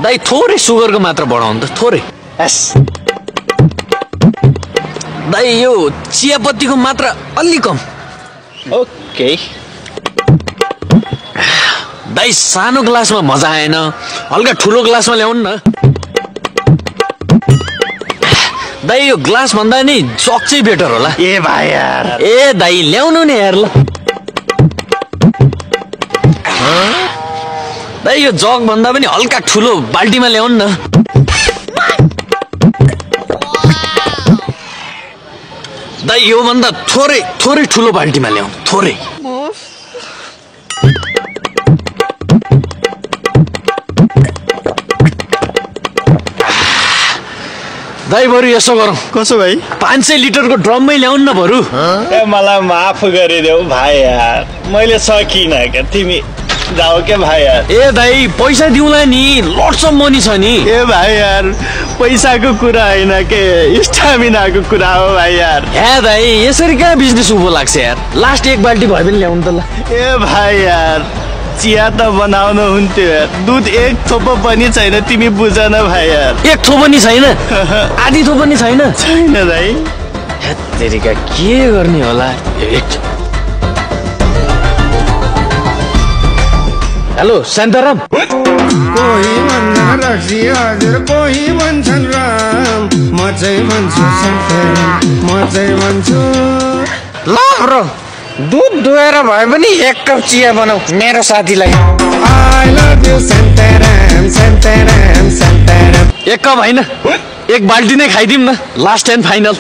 दाइ थोरै सुगरको मात्रा बढाउनु त थोरै। यस दाइ यो चियापत्तीको मात्रा अलि कम। ओके दाइ सानो ग्लासमा मजा आएन, हल्का ठुलो ग्लासमा ल्याउनु न। दाइ यो ग्लास भन्दा नि जग चाहिँ बेटर होला। ए भाइ यार, ए दाइ ल्याउनु नि यार ल। दाइ यो जग भन्दा पनि हल्का ठुलो बाल्टीमा ल्याउनु न। दाइ यो भन्दा थोरै थोरै ठुलो बाल्टीमा ल्याउनु थोरै। दाइ बरु यसो गरौँ, कसो भाइ? 500 लिटरको ड्रममै ल्याउनु न बरु। ए मलाई माफ गरिदेऊ भाइ यार, मैले सकिनँ क्या, तिमी जाऊ क्या भाइ यार। ए दाइ पैसा दिउँला नि, लट्स अफ मनी छ नि। ए भाइ यार, पैसाको कुरा होइन के स्टामिनाको कुरा हो भाइ यार। हे दाइ यसरी कहाँ बिजनेस उभो लाग्छ यार। लास्ट एक बाल्टी भयो भने ल्याउनु त ल। ए भाइ यार, चिया त बनाउनु हुन्थ्यो यार, दुध एक थोपो पनि छैन, तिमी बुझ न भाइ यार। एक थोपो पनि छैन, आधी थोपो पनि छैन। छैन दाइ। तेरिका के गर्ने होला। हेलो शान्ताराम। कोही भन्छन् रक्सी हजुर, कोही भन्छन् राम, म चाहिँ भन्छु शान्ताराम, म चाहिँ भन्छु। ल ब्रो, दुध दुहेर भए पनि एक कप चिया बनाऊ मेरो साथीलाई। I love you Shantaram, Shantaram, Shantaram. एक कप होइन, एक बाल्टी नै खाइदिउँ न, लास्ट एन्ड फाइनल।